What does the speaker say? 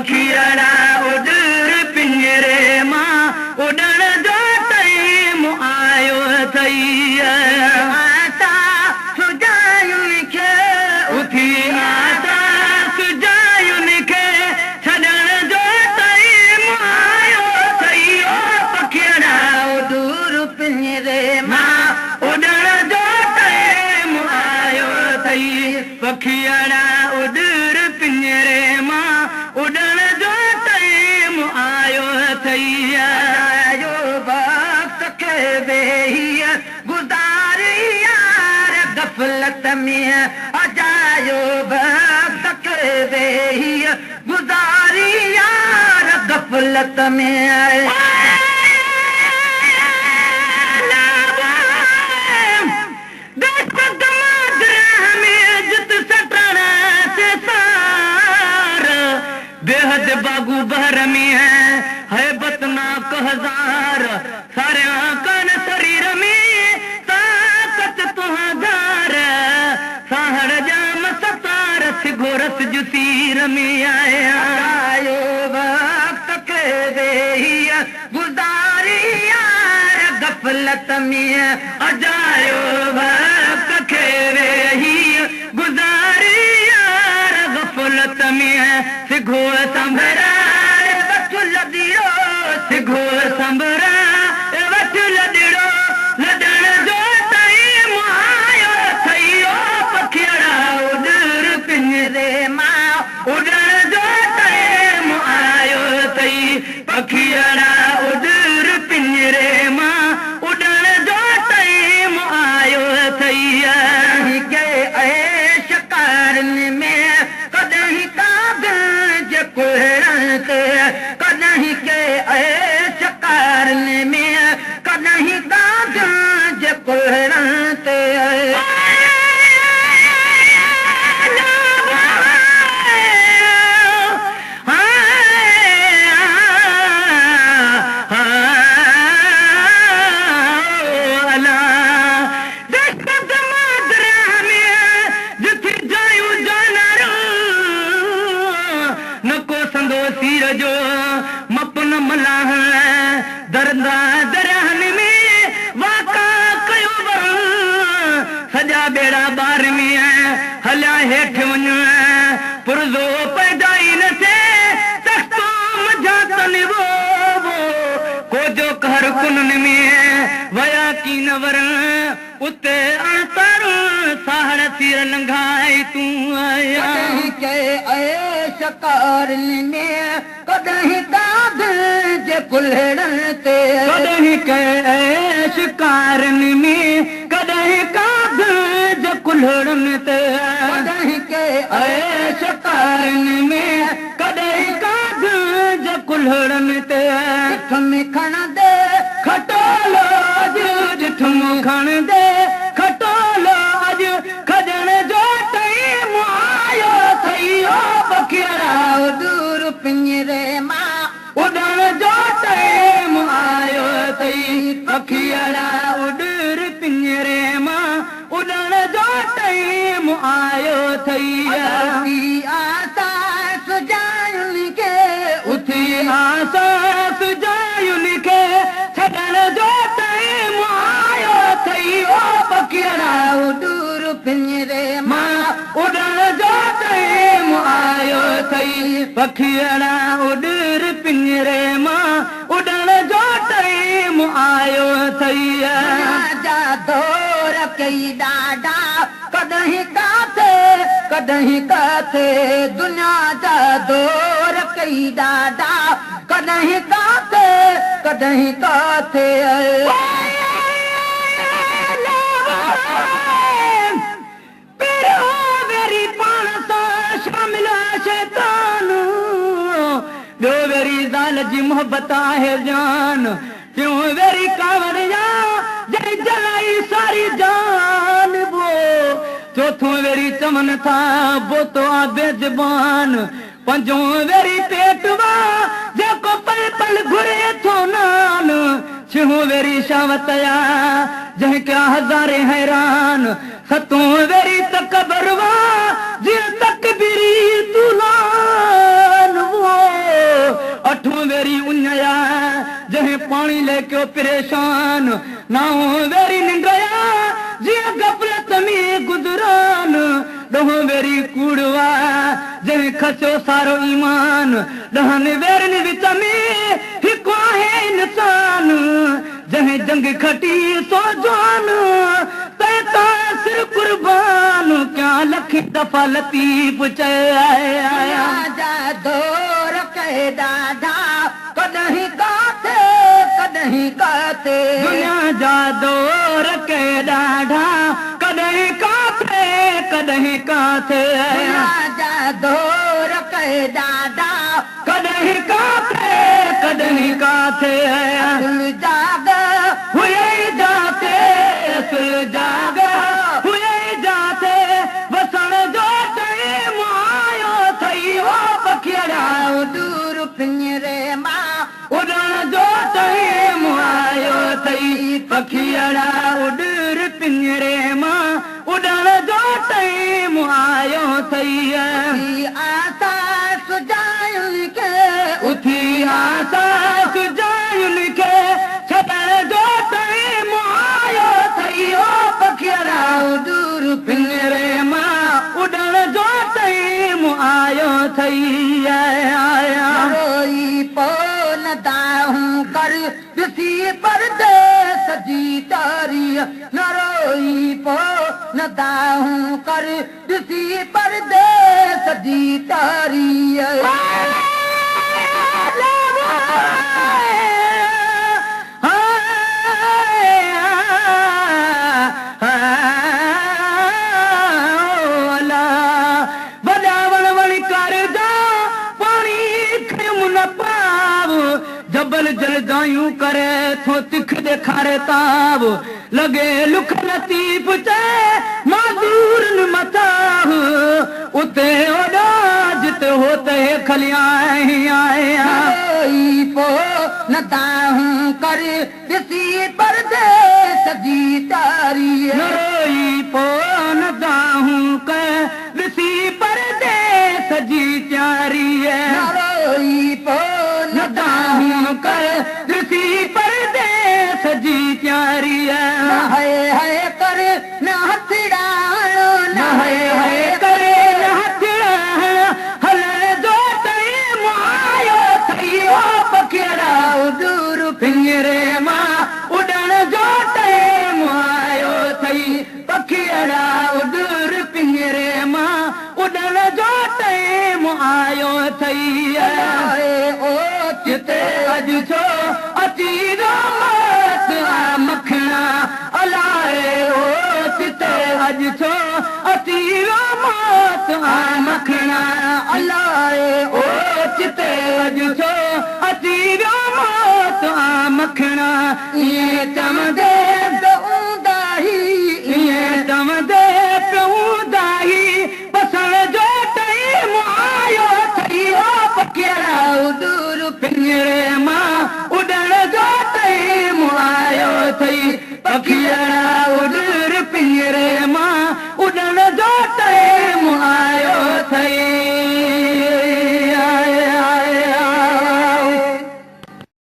पखियड़ा उॾर पिंजरे मां उॾण जो टाइम आयो अथई आसा सुजायुनि खे उथी आसा सुजायुनि खे छॾण जो टाइम आयो अथई ओ पखियड़ा उॾर पिंजरे मां उॾण जो टाइम आयो अथई पखियड़ा उॾर पिंजरे मां उॾण जो टाइम आयो अथई आयो वक़्त खे वेही गुज़ारी यार गफ़लत में अजायो वक़्त खे वेही गुज़ारी यार गफ़लत में बेहद बागू बहर में है बतनाक हजार सारे कन शरीर में ताकत तुहार सहर जाम सतार सिगोरस जुसीर में आयो वक्त के वेही गुज़ारी यार गफलत में अजायो वक्त के वेही गुज़ारी यार गफलत में सिगो संभरा वठ लदिड़ो सिगो संभरा वठ लदिड़ो लदण जो टाइम आयो अथई ओ पखियड़ा उॾर पिंजरे मां उॾण जो टाइम आयो अथई पखियड़ा उॾर पिंजरे मां उॾण जो टाइम आयो अथई के ऐश कारनि में कॾहिं कॾहिं के ऐश कारनि में कॾहिं काज जे कुहरण ते सीर जो मपन मलाह दरदा दरहन में वाका कयो सजा बेड़ा बार में हलिया हेठ वञ पुरज़ो पैदाई न थे तख्तो मझा तन वो को जो कहर कुनन में वया की न वर उते अंतर साहड़ सिर लंघाई तूं आया के ऐश कारनि में कॾहिं काद जे कुल्हड़न ते कॾहिं के ऐश कारनि में कॾहिं काद जे कुल्हड़न ते कॾहिं के ऐश कारनि में कॾहिं काद जे कुल्हड़न ते ॾिठ में खण दे खटोलो अॼु ॾिठ में खण दे खटोलो अॼु खजण जो टाइम आयो अथई ओ पखियड़ा उॾर पिंजरे मां उॾण जो टाइम आयो अथई पखियड़ा उॾर पिंजरे मां उॾण जो टाइम आयो अथई आसा सुजायुनि खे उथी आसा सुजायुनि खे छॾण जो टाइम आयो अथई ओ पखियड़ा उॾर पिंजरे मां उॾण जो टाइम आयो अथई पखियड़ा उॾर पिंजरे मां उॾण जो टाइम आयो अथई जा दौर कई ॾाढा कॾहिं काथे दुनिया जा दौर कई ॾाढा कॾहिं काथे ॿियो वेरी ज़ाल जी मोहबत आहे जान टियों वेरी कांवर जा जंहिं जलाई सारी जान वो चौथों वेरी चमन था बोतो आ बेज़बान पंजों वेरी पेट वा जेको पल पल घुरे थो नान छहों वेरी शावत या जंहिंखे हज़ारे हैरान सतों वेरी तकबर वा जीअं तकबीरी तुलान वो पानी लेके परेशान ना वेरी निंड्रया जिया गफलत में गुजरान डहो वेरी कूड़वा जंहिं खसियो सारो ईमान ॾहनि वेरनि विच में हिकु आहे इंसान जंहिं जंग खटी सो जान तैं सिर कुर्बान क्या लख दफ़ा लतीफ़ चया जा दौर के ॾाढा कॾहिं काथे कॾहिं काथे दुनिया जा दौर के ॾाढा कॾहिं काथे कॾहिं काथे दुनिया जा दौर के ॾाढा कॾहिं काथे कॾहिं काथे जाग हुए जाते जाग हुए जाते वसण जो टाइम आयो थई हो पखिड़ा दूर पिंजरे मां उड़ण जो टाइम आयो थई पखिड़ा उॾर पिंजरे मां उड़ण जो टाइम आयो थई आसा सुजायुनि खे उथी आसा सुजायुनि खे छॾण जो टाइम आयो थई हो पखिड़ा दूर पिंजरे मां उड़ण जो टाइम आयो थई आया रोई पो न दाहूं कर ॾिसी परदेस जी तारी न रोई पो न दाहूं कर ॾिसी परदेस जी तारी जबल जल जायूं करे थो तिख ॾेखारे ताब लॻे लुख लतीफ़ चए माज़ूर न मताह उते ओॾा जिते होते खलिया पो न दाहूं कर ॾिसी परदेस जी तारी रोई पो न दाहूं कर ॾिसी परदेस जी त्यारी रोई पो न दाहूं कर ॾिसी परदेस जी त्यारी है कर न हथड़ाणो न है करे न हथड़ाणो हलण जो टाइम आयो थई हो पखिड़ा दूर पिंजरे मां उड़ण जो टाइम आयो थई पखिड़ा दूर पिंजरे मां उड़ण जो टाइम आयो थई ओ चिते अॼु छो अची रामत आ मखणा अलाए ओ चिते अॼु छो अची रामत आ मखणा अलाए ओ चिते अॼु छो अची रामत आ मखणा ईअं चवंदे